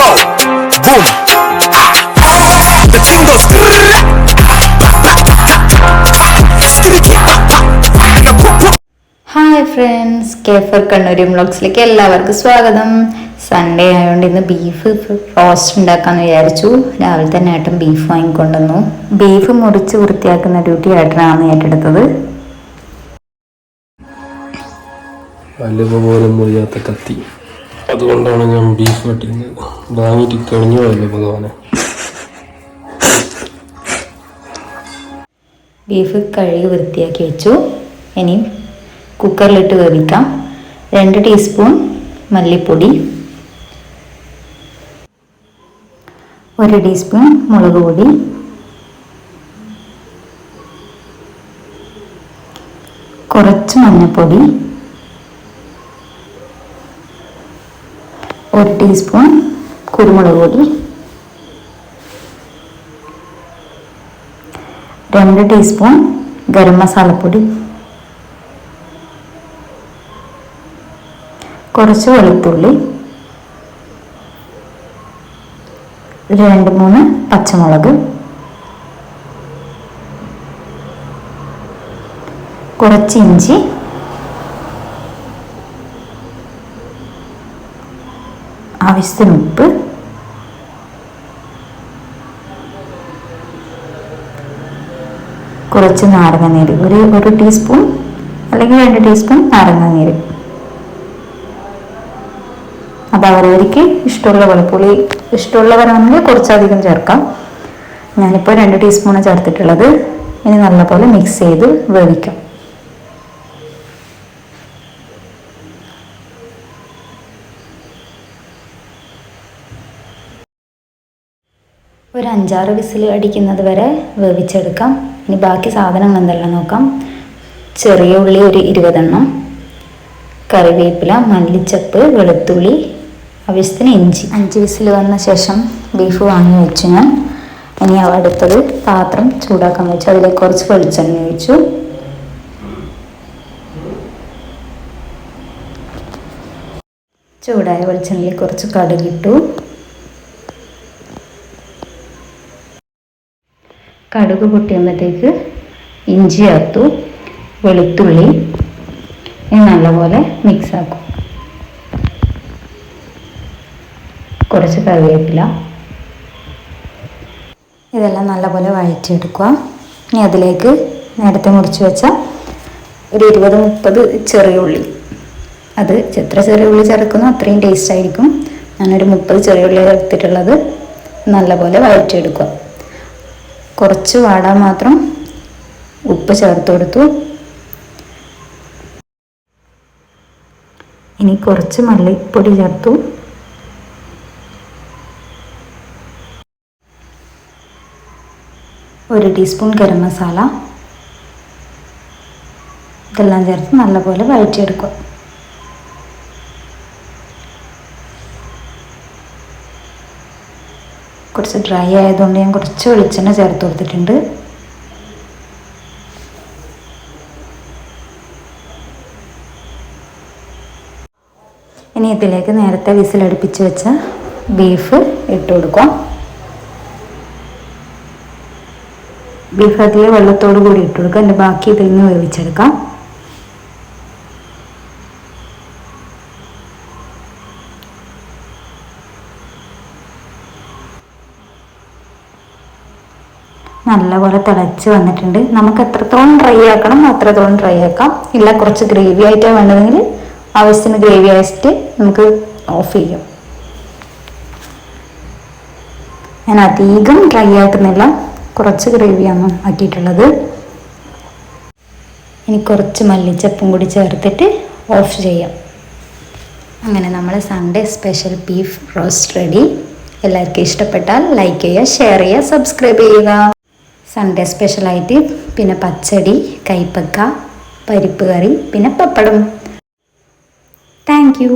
boom. The thing goes. Hi friends, കേഫർ കണ്ണൂരി വ്ളോഗ്സിലേക്ക് എല്ലാവർക്കും സ്വാഗതം. സൺഡേ ആയതുകൊണ്ട് ഇന്ന് ബീഫ് റോസ്റ്റ് ഉണ്ടാക്കാമെന്ന് വിചാരിച്ചു. രാവിലെ തന്നെ ഏട്ടൻ ബീഫ് വാങ്ങിക്കൊണ്ടുവന്നു. ബീഫ് മുറിച്ച് വൃത്തിയാക്കുന്ന ഡ്യൂട്ടി ഏട്ടനാണ് ഏറ്റെടുത്തത്. അലുവ പോലും മുറിയാത്ത കത്തി, അതുകൊണ്ടാണ് ഞാൻ ബീഫ് വെട്ടുന്നത്. വാങ്ങിയിട്ട് കഴിഞ്ഞു പോയല്ലോ ഭഗവാനെ. ബീഫ് കഴുകി വൃത്തിയാക്കി വെച്ചു. ഇനി കുക്കറിലിട്ട് വേവിക്കാം. 2 ടീസ്പൂൺ മല്ലിപ്പൊടി, 1 ടീസ്പൂൺ മുളക് പൊടി, കുറച്ച് മഞ്ഞൾപ്പൊടി, 1 ടീസ്പൂൺ കുരുമുളക് പൊടി, 2 ടീസ്പൂൺ ഗരം മസാലപ്പൊടി, കുറച്ച് വെളുത്തുള്ളി, 2-3 പച്ചമുളക്, കുറച്ച് ഇഞ്ചി, ആവശ്യത്തിന് ഉപ്പ്, കുറച്ച് നാരങ്ങാനീര്, ഒരു ടീസ്പൂൺ അല്ലെങ്കിൽ 2 ടീസ്പൂൺ നാരങ്ങാനീര്. അത് അവരവർക്ക് ഇഷ്ടമുള്ള വെളുപ്പുള്ളി ഇഷ്ടമുള്ളവരാണെങ്കിൽ കുറച്ചധികം ചേർക്കാം. ഞാനിപ്പോൾ 2 ടീസ്പൂണ് ചേർത്തിട്ടുള്ളത്. ഇനി നല്ലപോലെ മിക്സ് ചെയ്ത് വേവിക്കാം. ഒരു 5-6 വിസിൽ അടിക്കുന്നത് വരെ വേവിച്ചെടുക്കാം. ഇനി ബാക്കി സാധനങ്ങൾ എന്തെല്ലാം നോക്കാം. ചെറിയ ഉള്ളി ഒരു 20 എണ്ണം, കറിവേപ്പില, മല്ലിച്ചപ്പ്, വെളുത്തുള്ളി, ആവശ്യത്തിന് ഇഞ്ചി. 5 വിസിൽ വന്ന ശേഷം ബീഫ് വാങ്ങി വെച്ചു ഞാൻ. ഇനി അടുത്തത് പാത്രം ചൂടാക്കാൻ വെച്ചു. അതിലേക്ക് കുറച്ച് വെളിച്ചെണ്ണ ഒഴിച്ചു. ചൂടായ വെളിച്ചെണ്ണയിൽ കുറച്ച് കടുകിട്ടു. കടുക് പൊട്ടിയുമ്പോഴത്തേക്ക് ഇഞ്ചി ചേർത്തു, വെളുത്തുള്ളി. ഇനി നല്ലപോലെ മിക്സ് ആക്കും. കുറച്ച് കറിവേപ്പില. ഇതെല്ലാം നല്ലപോലെ വഴറ്റിയെടുക്കുക. ഇനി അതിലേക്ക് നേരത്തെ മുറിച്ച് വെച്ച ഒരു 20-30 ചെറിയ ഉള്ളി. അത് എത്ര ചെറിയ ഉള്ളി ചേർക്കുന്നോ അത്രയും ടേസ്റ്റ് ആയിരിക്കും. ഞാനൊരു 30 ചെറിയ ഉള്ളി ചേർത്തിട്ടുള്ളത്. നല്ലപോലെ വഴറ്റിയെടുക്കുക. കുറച്ച് വാടാൻ മാത്രം ഉപ്പ് ചേർത്ത് കൊടുത്തു. ഇനി കുറച്ച് മല്ലിപ്പൊടി ചേർത്തു. ഒരു ടീസ്പൂൺ ഗരം മസാല. ഇതെല്ലാം ചേർത്ത് നല്ലപോലെ വഴറ്റിയെടുക്കുക. കുറച്ച് ഡ്രൈ ആയതുകൊണ്ട് ഞാൻ കുറച്ച് വെളിച്ചെണ്ണ ചേർത്ത് കൊടുത്തിട്ടുണ്ട്. ഇനി ഇതിലേക്ക് നേരത്തെ വിസിലടുപ്പിച്ച് വെച്ച ബീഫ് ഇട്ട് കൊടുക്കാം. ബീഫ് അതിലെ വെള്ളത്തോട് കൂടി ഇട്ട് കൊടുക്കുക. എൻ്റെ ബാക്കി ഇതിൽ നിന്ന് വേവിച്ചെടുക്കാം. നല്ലപോലെ തിളച്ച് വന്നിട്ടുണ്ട്. നമുക്ക് എത്രത്തോളം ഡ്രൈ ആക്കണം അത്രത്തോളം ഡ്രൈ ആക്കാം. ഇല്ല കുറച്ച് ഗ്രേവി ആയിട്ടാണ് വേണ്ടതെങ്കിൽ ആവശ്യത്തിന് ഗ്രേവി ആയിട്ട് നമുക്ക് ഓഫ് ചെയ്യാം. ഞാൻ അധികം ഡ്രൈ ആക്കുന്നില്ല, കുറച്ച് ഗ്രേവിയാണ് ആക്കിയിട്ടുള്ളത്. ഇനി കുറച്ച് മല്ലിച്ചപ്പും കൂടി ചേർത്തിട്ട് ഓഫ് ചെയ്യാം. അങ്ങനെ നമ്മൾ Sunday special beef roast ready. എല്ലാവർക്കും ഇഷ്ടപ്പെട്ടാൽ ലൈക്ക് ചെയ്യുക, ഷെയർ ചെയ്യുക, സബ്സ്ക്രൈബ് ചെയ്യുക. സൺഡേ സ്പെഷ്യലായിട്ട് പിന്നെ പച്ചടി, കൈപ്പക്ക, പരിപ്പ് കറി, പിന്നെ പപ്പടം. Thank you.